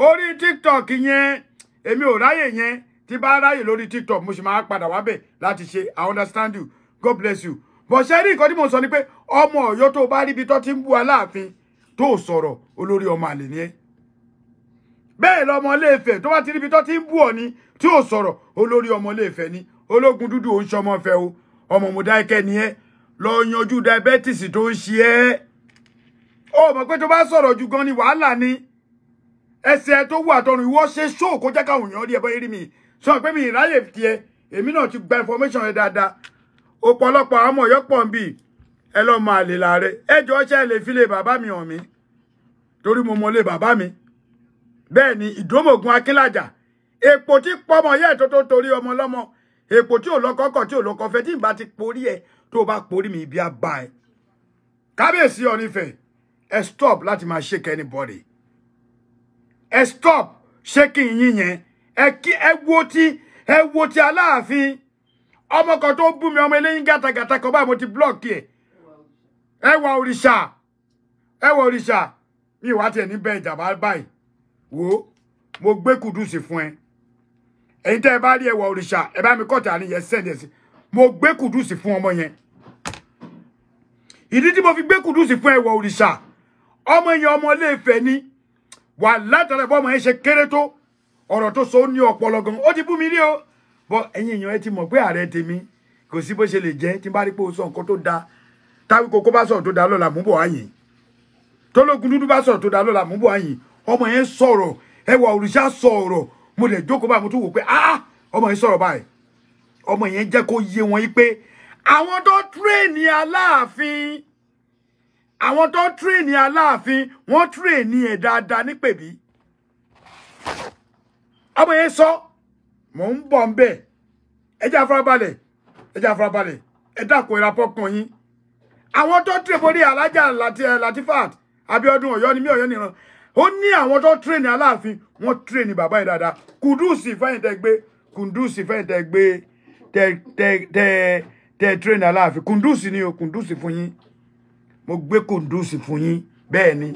orí TikTok yẹn èmi ò ráyè yẹn tí bá ráyè lórí TikTok mo sì máa padà wábẹ̀ láti ṣe I understand you God bless you bọ̀ ṣe rí nǹkan tí mo sọ ni pé ọmọ Ọ̀yọ́ tó bá ríbi tó ti ń bú Aláàfin tó sọ̀rọ̀ olórí ọmọ àlè ni ẹ́ bẹ́ẹ̀ lọmọ Ilé Ifẹ̀ tó bá ti ríbi tó ti ń bú Ọọ̀ni tí ò sọ̀rọ̀ olórí ọmọ Ilé Ifẹ̀ ni ológun dúdú ò ń ṣọmọ fẹ́ o ọmọ Mọdákẹ́kẹ́ ni ẹ́ lọ yanjú diabetes tó ń ṣe ẹ́ ó mọ̀ pé tó bá sọ̀rọ̀ jù gan ni wàhálà ni ẹsẹ̀ tó wà tọrùn ìwọ ṣe ṣó kó jẹ́ káwọn èèyàn rí ẹbọ rí mi sọ pé mi ìráyè tiẹ̀ èmi náà ti gba information yẹn dáadáa ọ̀pọ̀lọpọ̀ àwọn ọmọ Ọ̀yọ́ pọ̀ ń bì ẹ lọ máa lè láàrẹ ẹjọ́ ṣe lè fi lè bàbá mi hàn mí torí mo mọ lè bàbá mi bẹ́ẹ̀ ni Ìdómògùn Akínlàjà èpò tí pọ́mọ yẹ́ tó torí ọmọ lọ́mọ èpò tí ò lọ́kọ́kọ́ tí ò lọ́kọ́fẹ́ tí n bá ti porí ẹ tó bá porí mi ibi àbá ẹ kábíyèsí Ọọ̀ni Ifẹ̀ ẹ stop láti máa shake anybody ẹ stop shaking yín yẹn ẹ wo ti Aláàfin ọmọ kan tó bú mi ọmọ eléyìn gàtàgàtà kan báyìí mo ti block ẹ wà òrìṣà mi wá tiẹ̀ ní bẹ́ẹ̀ ìjàmbá báyìí wo mo gbé kùdùsì fún ẹ ẹ̀yin tẹ́ ẹ bá rí ẹwà òrìṣà ẹ bá mi kọ́ta ní yẹn sẹ́ndẹ̀ sí mo gbé kùdùsì fún ọmọ yẹn ìdí tí mo fi gbé kùdùsì fún ẹwà òrìṣà ọmọ yẹn ọmọ Ilé-Ifẹ̀ ni wà látọ̀rẹ̀ bọ́ ọmọ yẹn ṣe kéré tó ọ̀rọ̀ tó sọ ní ọpọlọ gan ó ti bú mi rí o bọ́ ẹ̀yin èèyàn ẹ ti mọ̀ pé ààrẹ tèmi kò sí bó ṣe lè jẹ́ tí n bá rí pé o sọ nǹkan tó dáa táwí kókó bá sọ̀rọ̀ tó dáa lọ́la mú bọ̀ wáyìn tólógun dúdú bá sọ̀rọ̀ tó dáa lọ́la mú bọ̀ wáyìn ọmọ yẹn sọ̀rọ̀ ẹwà òrìṣà sọ̀rọ̀ mo lè jókòó báyìí mo tún wò pé ọmọ yẹn sọ̀rọ̀ báyìí ọmọ yẹn jẹ́ kó yé wọn yí pé àwọn tó tírèènì Aláàfin wọ́n tírèènì ẹ̀ dáadáa ní Pèbí ọmọ yẹn sọ mò ń bọ̀ ń bẹ̀ ẹ jẹ́ àfarabalẹ̀ ẹ dákun ìra pọ́kàn yín àwọn tó tírè borí Alájà Latifat Abíọ́dún Ọ̀yọ́ ni mí Ọ̀yọ́ nìran ó ní àwọn tó tírèènì Aláàfin wọ́n tírèènì bàbá yìí dáadáa Kùdùsì fẹ́yìntẹ́ gbé tẹ tírèènì Aláàfin Kùdùsì ni o Kùdùsì fún yín mo gbé Kùdùsì fún yín bẹ́ẹ̀ ni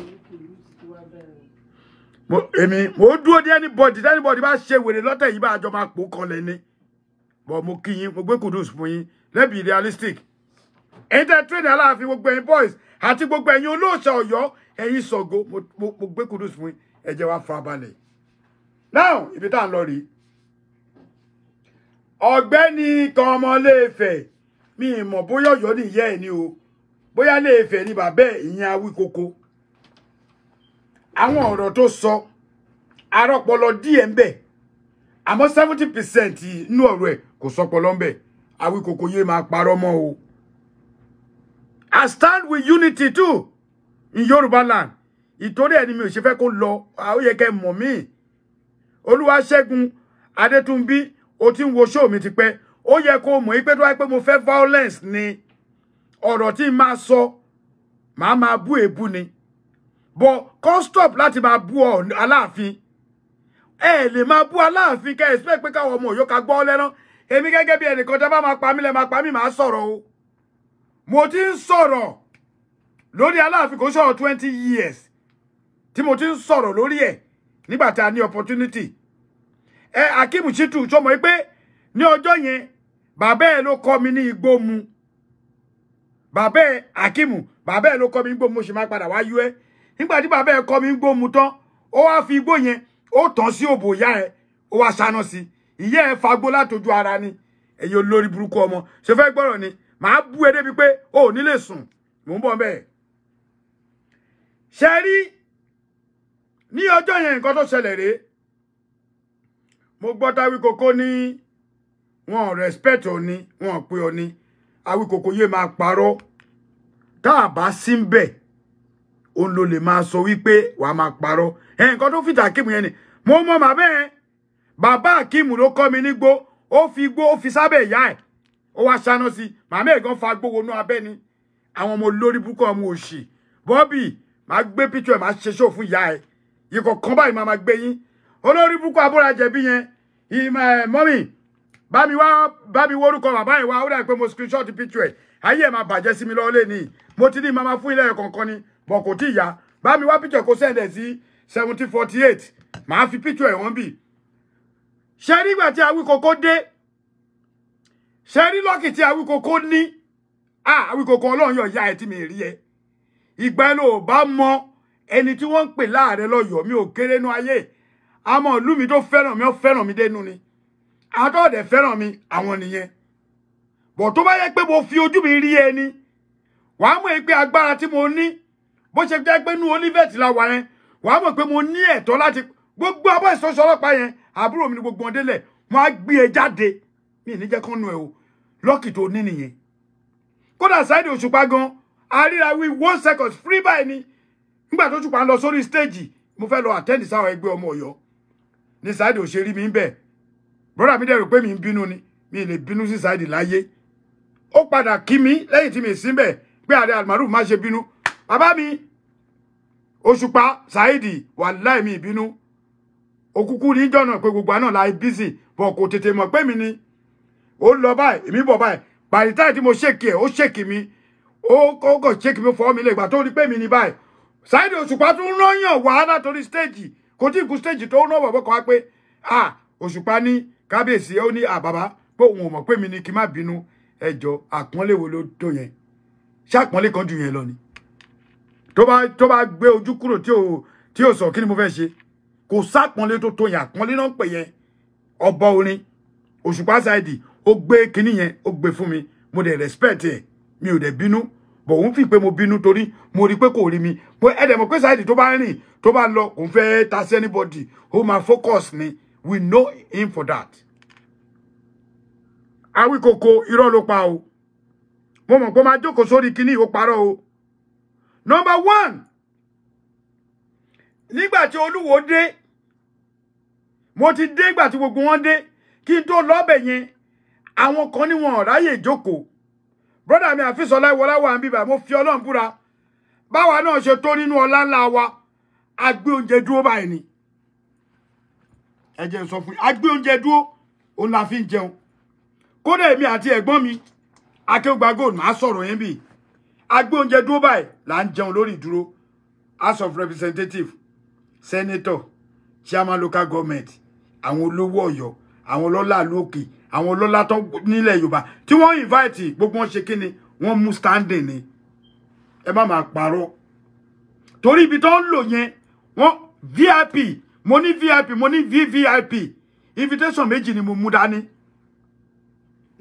mo dúró dé anybody bá ṣe wèrè lọ́tẹ̀ yìí bá àjọ máa pò kọlẹ̀ ni bọ̀ mo kí yín mo gbé Kùdùsì fún yín let's be realistic ẹ̀yin tẹ́ tírèènì Aláàfin gbogbo ẹ̀yin boys àti gbogbo ẹ̀yin olóòṣà Ọ̀yọ́ ẹ̀yin Ṣàngó mo gbé Kùdùsì fún yín ẹ jẹ́ wá farabalẹ̀ now ibi tá à ń lọ rí ọ̀gbẹ́ni kan ọmọ Ilé-Ifẹ̀ mi mọ̀ bóyá Ọ̀yọ́ ni ìyá ẹ̀ ni o bóyá Ilé-Ifẹ̀ ni bàbá ẹ̀ ìyẹn Awíkoko àwọn ọ̀rọ̀ tó sọ arọ́pọlọ díẹ̀ ń bẹ àmọ́ 70% inú ọ̀rọ̀ ẹ̀ kò sọpọlọ ń bẹ Awíkoko yé máa parọ́ mọ́ o. I stand with unity too in Yoruba land ìtorí ẹni mi ò ṣe fẹ́ kó lọ ó yẹ kẹ́ mọ̀ mí Olúwaṣẹ́gun Adétúnbí ó ti ń wo show mi ti pẹ́ ó yẹ kó mọ̀ pé tó wáyé pé mo fẹ́ violence ni ọ̀rọ̀ tí máa sọ máa bú èébú ni but kó stop láti máa bú Aláàfin ẹ lè máa bú Aláàfin kẹ́ expect pé káwọn ọmọ Ọ̀yọ́ ká gbọ́ lẹ́rán èmi gẹ́gẹ́ bí ẹnìkan tẹ́ bá máa pa mí lẹ́ máa pa mí máa sọ̀rọ̀ o mo ti ń sọ̀rọ̀ lórí Aláàfin kò sọ̀rọ̀ 20 years tí mo ti ń sọ̀rọ̀ lórí ẹ̀ nígbà tí a ní opportunity Akeem Shittu tó mọ̀ pé ní ọjọ́ yẹn bàbá ẹ̀ ló kọ́ mi ní igbó mu bàbá ẹ̀ Akeem bàbá ẹ̀ ló kọ́ mi ní igbó mu mo sì máa padà wá yú ẹ́ nígbà tí bàbá ẹ̀ kọ́ mi ní igbó mu tán ó wá fi igbó yẹn ó tàn sí òbò ìyá ẹ̀ ó wá ṣáná sí ìyá ẹ̀ fagbó látojú ara ni ẹ̀yin olórí burúkú ọmọ ṣe fẹ́ gbọ́rọ̀ ni màá bú ẹ débi pé ó ní lè sùn mò ń bọ̀ bẹ́ẹ̀ ṣe rí ní ọjọ́ yẹn nǹkan tó ṣẹlẹ̀ rèé mo gbọ́ t'Awíkoko ní wọn respect Ọọ̀ni wọn pé Ọọ̀ni Awíkoko yé máa parọ́ tá a bá sí ń bẹ̀ òun ló lè máa sọ wípé wàá máa parọ́ nǹkan tó fìtà Akeem yẹn ni mo mọ bàbá Akeem ló kọ́ mi nígbó ó fi igbó ó fi sábẹ́ ìyá ẹ̀ ó wá ṣáná sí màmá ẹ̀ gan fa gbówó nú abẹ́ ni àwọn ọmọ olórí burúkú ọmọ òṣì Bobby máa gbé picture ẹ̀ máa ṣe show fún ìyá ẹ̀ ikọ̀ kan báyìí máa gbé yín olórí burúkú abúrajẹ̀bí yẹn mọ́mì bá mi wórúkọ bàbá ẹ̀ wá ó dà pé mo screenshot picture ẹ̀ ayé ẹ̀ máa bàjẹ́ sí mi lọ́wọ́ lé ní mo ti ní màmá fún ilé ẹ̀ kọ̀ọ̀kan ni bọ̀ kò tí ì yá bá mi wá picture kó sẹ́ndẹ̀ sí 1748 màá fi picture ẹ̀ wọ́n bì ṣe nígbà tí Awíkoko dé ṣe rí lọ́kì tí Awíkoko ní Awíkoko ọlọ́run yọ̀ ya ẹ̀ tí mi rí ẹ ìgbà ẹ ló bá mọ ẹni tí wọ́n ń pè láàrẹ lọ́yọ̀ọ́ mi ò kéré nú ayé àmọ́ ìlú mi tó fẹ́ràn mi ó fẹ́ràn mi dénú ni àtọ́ọ̀dẹ̀ fẹ́ràn mi àwọn nìyẹn bọ̀ tó bá yẹ pé mo fi ojú mi rí ẹni wàá mọ̀ pé agbára tí mo ní bó ṣe jẹ́ pé nú Olivet la wà yẹn wàá mọ̀ pé mo ní ẹ̀tọ́ láti gbogbo abọ́ ìsọ̀ṣọ́ ọlọ́pàá yẹn àbúrò mi ní gbogbo ọdẹ lẹ̀ wọ́n á gbé ẹ jáde mi ní jẹ́ kán nu ẹ o lọ́kì tó ní nìyẹn kódà Saheed Òṣùpá gan àríra wí 1 second free by ni nígbà tó Òṣùpá lọ sórí stage mo fẹ́ lọ attend sáwọn ẹgbẹ́ ọmọ Ọ̀yọ́ ní Saheed òṣèré mi ń bẹ̀ brother mi dẹ̀ rò pé mi ń bínú ni mi lè bínú sí Saheed láyé ó padà kí mi lẹ́yìn tí mi sí bẹ̀ pé Ààrẹ Almaroof má ṣe bínú bàbá mi Òṣùpá Saheed wàláhì mi ìbínú òkúkú ní jọ̀nà pé gbogbo àná la busy bọ̀ kò tètè mọ̀ pé mi ni ó lọ báyìí èmi bọ̀ báyìí by the time tí mo ṣèkì ẹ̀ ó ṣèkì mi ó kò ṣèkì mi fọwọ́ mi lè gbà tó rí pé mi ni báyìí Saheed Òṣùpá tún rányàn wá látòrí stage kò tí kú stage tó ná bàbá kan wá pé Òṣùpá ní kábíyèsí ó ní bàbá pé òun ò mọ̀ pé mi ni kí má bínú ẹjọ́ àpọ́nlé wo ló tó yẹn ṣàpọ́nlé kan jù yẹn lọ ni tó bá gbé ojú kúrò tí ò sọ kí ni mo fẹ́ ṣe kò sápọ́nlé tó yẹn àpọ́nlé náà ń pè yẹn ọba orin Òṣùpá Saheed ó gbé kinní yẹn ó gbé fún mi mo dẹ̀ respect ẹ̀ mi ò dẹ̀ bínú bọ̀ òun fi pé mo bínú torí mo rí pé kò rí mi mo ẹ̀dẹ̀ mọ̀ pé Saheed tó bá rìn tó bá lọ kò fẹ́ ta sí anybody ó máa focus ni we know him for that. Awíkòkò irọ́ ló pa o mo mọ̀ pé máa jókòó sórí kinní ó parọ́ o. Number 1 nígbà tí Olúwo dé mo ti dé ìgbà tí gbogbo wọn dé kí n tó lọ́bẹ̀ yẹn àwọn kan ní wọn ráyè jókòó brother mi Àfísọlá Ìwọlá wà ń bíbà mo fi Ọlọ́run búra báwa náà ṣe tó nínú ọlá ńlá wa a gbé oúnjẹ dúró báyìí ni ẹ jẹ́ n sọ fún yín a gbé oúnjẹ dúró òun la fi ń jẹun kódà èmi àti ẹ̀gbọ́n mi Akéwùgbà Gold máa sọ̀rọ̀ yẹn bí a gbé oúnjẹ dúró báyìí là ń jẹun lórí ìdúró House of Representatives Senator Chairman Local Government àwọn olówó Ọ̀yọ́ àwọn ọlọ́lá lókè àwọn ọlọ́lá tó nílẹ̀ Yorùbá tí wọ́n invite gbogbo wọn ṣe kíni wọ́n mú standing ni ẹ má máa parọ́ torí ibi tó ń lò yẹn wọ́n VIP mo ní VIP mo ní VVIP invitation méjì ni mo mú dání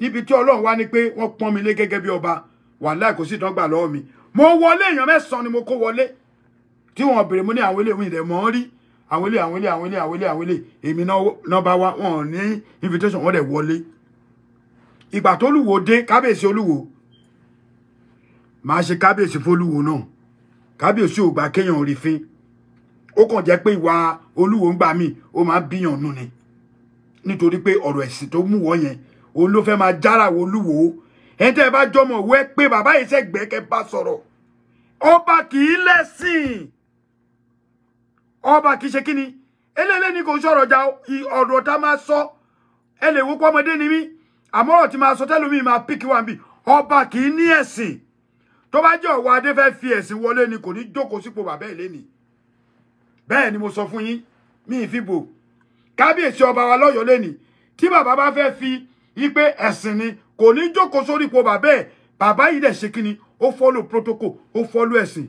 níbi tí Ọlọ́run wá ní pé wọ́n pọ́n mi lé gẹ́gẹ́ bí ọba wàláhì kò sí tán gbà lọ́wọ́ mi mo wọlé èèyàn 9 ni mo kó wọlé tí wọ́n bèrè mo ní àwọn ilé ìwé ìdẹ̀ mọ́ rí àwọn ilé èmi náà bá wá wọn ní invitation wọ́n dẹ̀ wọlé ìgbà tó Olúwo dé kábíyèsí Olúwo máa ṣe kábíyèsí fÓlúwo náà kábíyèsí ò gbà kéèyàn rí fín ó kàn jẹ́ pé ìwà Olúwo ń gbà mí ó máa bíyàn nù ni nítorí pé ọ̀rọ̀ ẹ̀sìn tó mú wọ́n yẹn òun ló fẹ́ máa jára wo Olúwo ẹni tẹ́ ẹ bá jọmọ̀ wẹ́ pé bàbá yìí sẹ́gbẹ́ kẹ́ bá sọ̀rọ̀ ọba kì í lẹ́sìn ọba kì í ṣe kíni eléyìí ni kò sọ̀rọ̀ ja ọ̀rọ̀ tá máa sọ ẹ lè wo pọ́mọdé ni mí àmọ́ ọ̀rọ̀ tí máa sọ tẹ́lómi máa píkì wá bí ọba kì í ní ẹ̀sìn tó bá jẹ́ ọ̀wọ́ adé fẹ́ fi ẹ̀sìn wọlé ni kò ní jókòó sípò bàbá ẹ̀ lẹ́nìí bẹ́ẹ̀ ni mo sọ fún yín mí ìfibò kábíyèsí ọba wa lọ́yọ̀ọ́ lẹ́nìí tí bàbá bá fẹ́ fi ipe ẹ̀sìn ni kò ní jókòó sórí ipò bàbá ẹ̀ bàbá yìí dẹ̀ ṣe kíni ó follow protocol ó follow ẹ̀sìn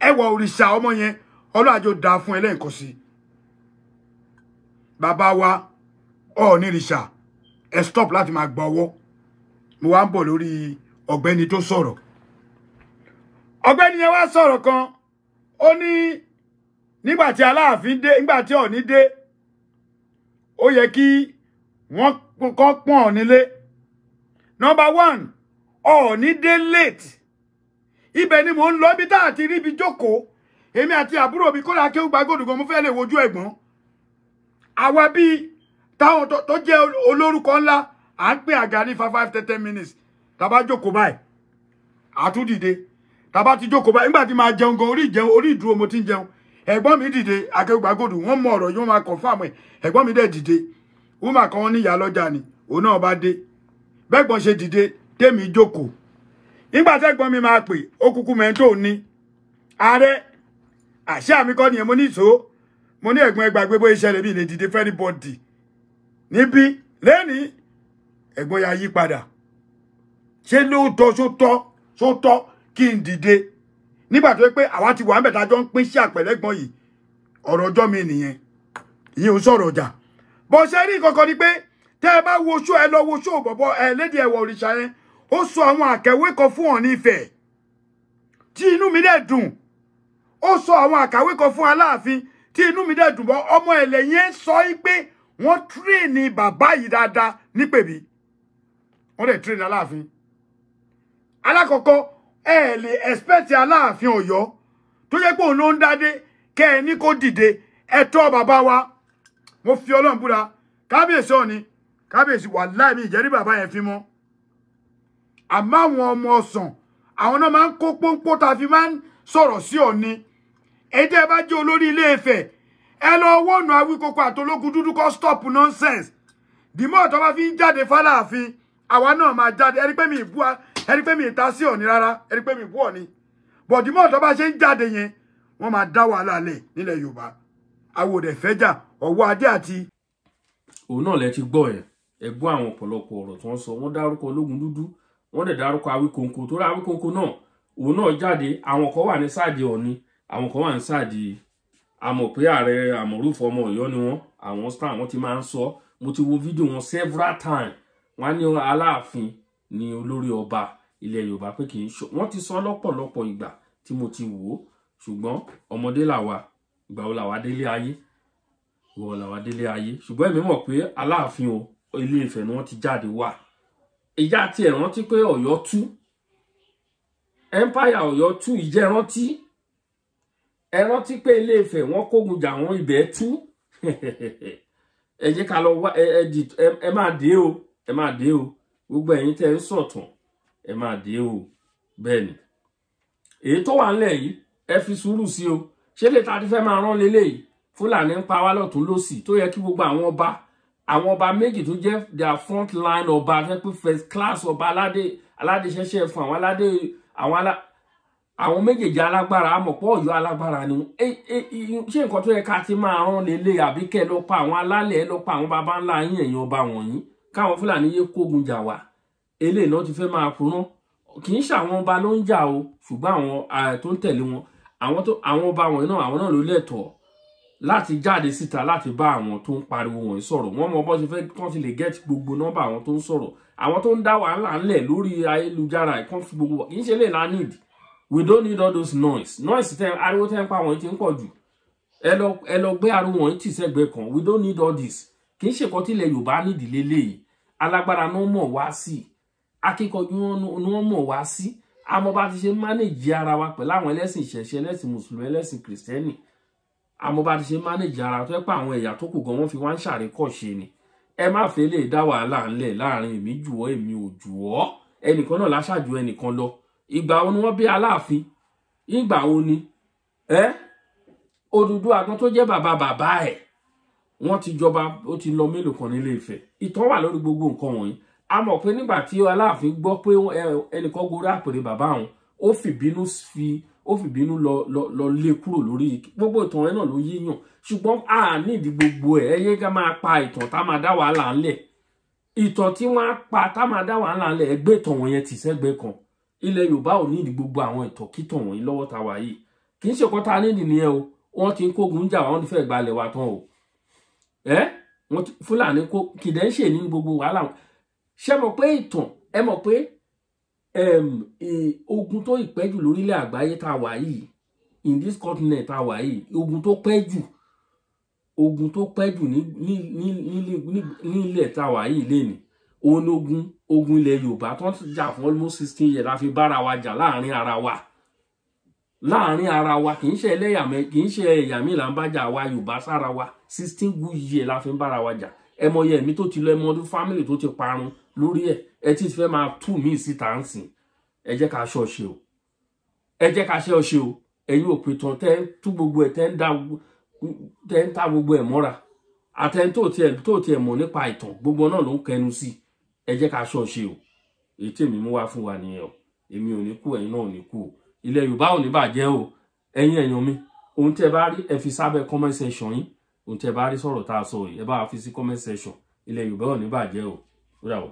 ẹwà òrìṣà ọmọ yẹn ọlọ́àjò dáa fún ẹlẹ́ǹkan sí bàbá wa Ọ̀ọ̀nìrìṣà ẹ stop láti máa gbọ́ ọwọ́ mo wá ń bọ̀ lórí ọ̀gbẹ́ni tó sọ̀rọ̀ ọ̀gbẹ́ni yẹn wá sọ̀rọ̀ kan ó ní nígbà tí Aláàfin dé nígbà tí Ọọ̀ni dé ó yẹ kí wọ́n kọ́ pọ́n Ọọ̀ni lé number 1 Ọọ̀ni dé late ibẹ̀ ni mò ń lọ bí tá àti rí ibi jókòó èmi àti àbúrò mi kódà Akéwùgbà Gold gan mo fẹ́ lè wojú ẹ̀gbọ́n àwa bí táwọn tó jẹ́ olórúkọ ńlá à ń pè àga ní 5 to 10 minutes tá bá jókòó báyìí àtún dìde tá bá ti jókòó báyìí nígbà tí máa jẹun gan orí ìdúró mo ti ń jẹun ẹ̀gbọ́n mi dìde Akéwùgbà Gold wọ́n mọ ọ̀rọ̀ yìí wọ́n máa confirm ẹ̀ ẹ̀gbọ́n mi dẹ̀ dìde wúmà kan wọ́n ní ìyá lọ́jà ni òun náà bá dé bẹ́gbọ́n ṣe dìde tèmi jókòó nígbà tẹ́gbọ́n mi máa pè ó kúkú mẹ́ntò ní ààrẹ àṣẹ àmì kọ́ nìyẹn mo ní ìṣó mo ní ẹ̀gbọ́n ẹgbàgbé bó ìṣẹ̀lẹ̀ bí lè dìde fẹ́rí bọ́ọ̀dì níbí lẹ́ni ẹ̀gbọ́n ya yí padà ṣé lóòótọ́ sótọ́ kí n dìde nígbà tó pé àwa ti wà ń bẹ̀ta jọ ń pín sí àpẹ̀lẹ́gbọ́n yìí ọ̀rọ̀ ọjọ́ mi nìyẹn ìyẹn ò sọ̀rọ̀ ọjà bó ṣe rí kankan ni pé tẹ́ ẹ bá wo ṣó ẹ lọ wo ṣó bọ̀bọ̀ ẹ lédi ẹ̀wọ̀ òrìṣà yẹn ó sọ àwọn àkẹwé kan fún Ọọ̀ni Ifẹ̀ tí inú mi dẹ̀ dùn ó sọ àwọn àkàwé kan fún Aláàfin tí inú mi dẹ̀ dùn bọ́ ọmọ ẹ̀lẹ̀ yẹn sọ pé wọ́n tírèèni bàbá yìí dáadáa nípèbí wọ́n dẹ̀ tírèèni Aláàfin alákọ̀ọ́kọ́ ẹ lè expect Aláàfin Ọ̀yọ́ tó yẹ pé òun ló ń dádé kẹ́ ẹ ní kó dìde ẹ̀tọ́ bàbá wa mo fi Ọlọ́run búra kábíyèsí Ọọ̀ni kábíyèsí wàláhì mi ìjẹ́rí bàbá yẹn fi mọ́ àmọ́ àwọn ọmọ ọ̀sán àwọn náà máa ń kó pọ́npọ́ tá a fi máa ń sọ̀rọ̀ sí Ọọ̀ni èdè ẹ bá jẹ́ olórí Ilé Ifẹ̀ ẹ lọ wọ́nà Awíkòkò àtológun dúdú kọ́ stop nonsense dìmọ́ ọ̀tọ́ bá fi ń jáde f'Aláàfin àwa náà máa jáde ẹni pé mi ìbú ẹni pé mi ìta sí Ọọ̀ni rárá ẹni pé mi ìbú Ọọ̀ni bọ̀ dìmọ́ ọ̀tọ́ bá ṣe ń jáde yẹn wọ́n máa dá wàhálà lẹ̀ nílẹ̀ Yorùbá àwòdẹ fẹjà ọwọ́ adé àti. òun náà lẹ ti gbọ́ ẹ gbọ́ àwọn ọ̀pọ̀lọpọ̀ ọ̀rọ̀ tí wọ́n sọ. wọ́n dárúkọ ológun dúdú, wọ́n dẹ̀ dárúkọ Awíkonko. tó rá Awíkonko náà òun náà jáde. àwọn kan wà ní sáàdì Ọ̀ọ̀ni, àwọn kan wà ní sáàdì àmọ̀ pé ààrẹ àmọ̀rúfọ̀ ọmọ Ọ̀yọ́ ni wọ́n. àwọn star wọ́n ti máa ń sọ. mo ti wo fídíò wọn several times. wọ́n á ní Aláàfin ni olórí ọba ilẹ̀ Yorùbá pé kì í ṣe. wọ́n ti sọ lọ́pọ̀lọpọ̀ ìgbà tí mo ti wò ó, ṣùgbọ́n ọmọdé làwa, ìgbà wo làwa délé ayé, ìwọ làwa délé ayé. ṣùgbọ́n èmi mọ̀ pé Aláàfin o Ilé Ifẹ̀ ni wọ́n ti jáde wá. ìjà tí ẹ rántí pé Ọ̀yọ́ tú, empire Ọ̀yọ́ tú, ìjẹ́ rántí, ẹ rántí pé Ilé Ifẹ̀ wọ́n kógun jà wọ́n ibẹ̀ tú. ẹ jẹ́ ká lọ wá ẹ máa dé o, ẹ máa dé o, gbogbo ẹ̀yin tẹ́ ń sọ̀tàn ẹ máa dé o. bẹ́ẹ̀ ni èyí tó wà ńlẹ̀ yìí ẹ fi sùúrù sí o. ṣé lè ta ti fẹ́ máa rán lélẹ́yìí? Fúlàní ń pa wá lọ́tún lósì, tó yẹ kí gbogbo àwọn ọba méjì tó jẹ́ their front line ọba fẹ́ pé first class ọba aládé ṣẹ̀ṣẹ̀ fún àwọn méjèèjì alágbára. àmọ̀pọ̀ Ọ̀yọ́ alágbára ni ṣé nǹkan tó yẹ ká ti máa rán lélẹ̀? àbí kẹ́ lọ pa àwọn alálẹ̀, lọ pa àwọn baba ńlá yín ẹ̀yin ọba wọ̀nyí, káwọn Fúlàní yé kógun jà wá. eléyìí náà ti fẹ́ máa kúrán. kì í ṣe àwọn ọba ló ń jà o, ṣùgbọ́n àwọn tó ń tẹ̀lé wọn, àwọn ọba wọ̀nyí náà, àwọn náà ló lẹ́tọ̀ọ́ láti jáde síta láti bá àwọn tó ń pariwo wọ̀nyí sọ̀rọ̀. wọ́n mọ bó ṣe fẹ́ kán ti lè get gbogbo nọ́mbà àwọn tó ń sọ̀rọ̀, àwọn tó ń dá wàhálà ńlẹ̀ lórí ayélujára ìkan fi gbogbo. kì í ṣe lè la need. We don't need all those noise ariwo tẹ́ ń pa wọ̀nyí ti ń pọ̀ jù. ẹ lọ gbé ariwo wọ̀nyí tì sẹ́gbẹ̀ẹ́ kan. We don't need all this. kì í ṣe kan tí ilẹ̀ Yorùbá nídìí lélẹ́yìí. alágbára náà mọ̀ wá sí, akíkanjú ni wọ́n mọ̀ wá sí. àmọ́ bá ti ṣe manage ara wa pẹ̀lú àwọn ẹlẹ́sìn ìṣẹ̀ṣe, ẹlẹ́sìn mùsùlùmí, ẹlẹ́sìn kìrìsìtẹ́nì. àmọ́ bá ti ṣe manage ara tó yẹ pé àwọn ẹ̀yà tó kù gan wọ́n fi wá ń ṣàrékọ́ṣe ni. ẹ má fẹ́ lè dá wàhálà ńlẹ̀ láàrin èmi jù ọ́ èmi ò jù ọ́, ẹnìkan náà láṣáájú ẹnìkan lọ. ìgbà wo ni wọ́n bí Aláàfin? ìgbà wo ni Odùduwà gan tó jẹ́ bàbá ẹ̀ wọ́n ti jọba, ó ti lọ mélòó kan nílé Ifẹ̀. ìtàn wà lórí gbogbo nǹkan wọ̀nyí. a mọ̀ pé nígbà tí Aláàfin gbọ́ pé ẹnìkan gorí àpèrè bàbá òun, ó fìbínú lọ lé kúrò lórí gbogbo ìtàn ẹ náà ló yíyàn. ṣùgbọ́n a nídìí gbogbo ẹ̀. ẹyẹ ká máa pa ìtàn tá máa dá wàhálà ńlẹ̀. ìtàn tí wọ́n á pa tá máa dá wàhálà ńlẹ̀, ẹgbẹ́ ìtàn wọ̀nyẹn tì sẹ́gbẹ́ kan. ilẹ̀ Yorùbá ò nídìí gbogbo àwọn ìtàn kítàn wọ̀nyí lọ́wọ́ ta wà yìí. kì í ṣe kọ́ ta nídìí nìyẹn o. wọ́n ti ń kógun jà wọ́n ti fẹ́ gbalẹ̀ wa tán o. Fúlàní kó kìdẹ́ ń ṣe ní gbogbo wàhálà wọn. ṣé mọ̀ pé ìtàn, ẹ mọ̀ pé ogun tó ìpẹ́jù lórílẹ̀ àgbáyé tá wà yìí, in this continent tá wà yìí, ogun tó pẹ́jù nílẹ̀ tá wà yìí lénìí, òun ogun ilẹ̀ Yorùbá tó ń jà fún almost 16 years la fi bára wa jà láàrin ara wa. kì í ṣe ẹ̀yà mi là ń bá jà wa Yorùbá sára wa. 16 good years la fi ń bára wa jà. ẹ mọ iye ẹ̀mí tó ti lọ, ẹ mọ ọdún family tó ti parun lórí ẹ̀. ẹ ti fẹ́ máa tú mí síta ń sìn. ẹ jẹ́ ká ṣọ́ọ̀ṣe o. ẹ̀yin òpè tán tẹ́ ń tú gbogbo ẹ̀, tẹ́ ń ta gbogbo ẹ̀ mọ́ra. àtẹni tó tiẹ̀ mọ̀ nípa ìtàn gbogbo náà ló ń kẹnu sí. ẹ jẹ́ ká ṣọ́ọ̀ṣe o. èyí tèmi mú wá fún wa nìyẹn o. èmi ò ní kú, ẹ̀yin náà ò ní kú o. ilẹ̀ Yorùbá ò ní bàjẹ́ o. ẹ̀yin èèyàn mi, ohun tẹ́ bá rí ẹ fi sábẹ́ comment section yín. ohun tẹ́ bá rí sọ̀rọ̀ tá a sọ yìí ẹ bá fi sí comment section. ilẹ̀ Yorùbá ò ní bàjẹ́ o. ó dà o.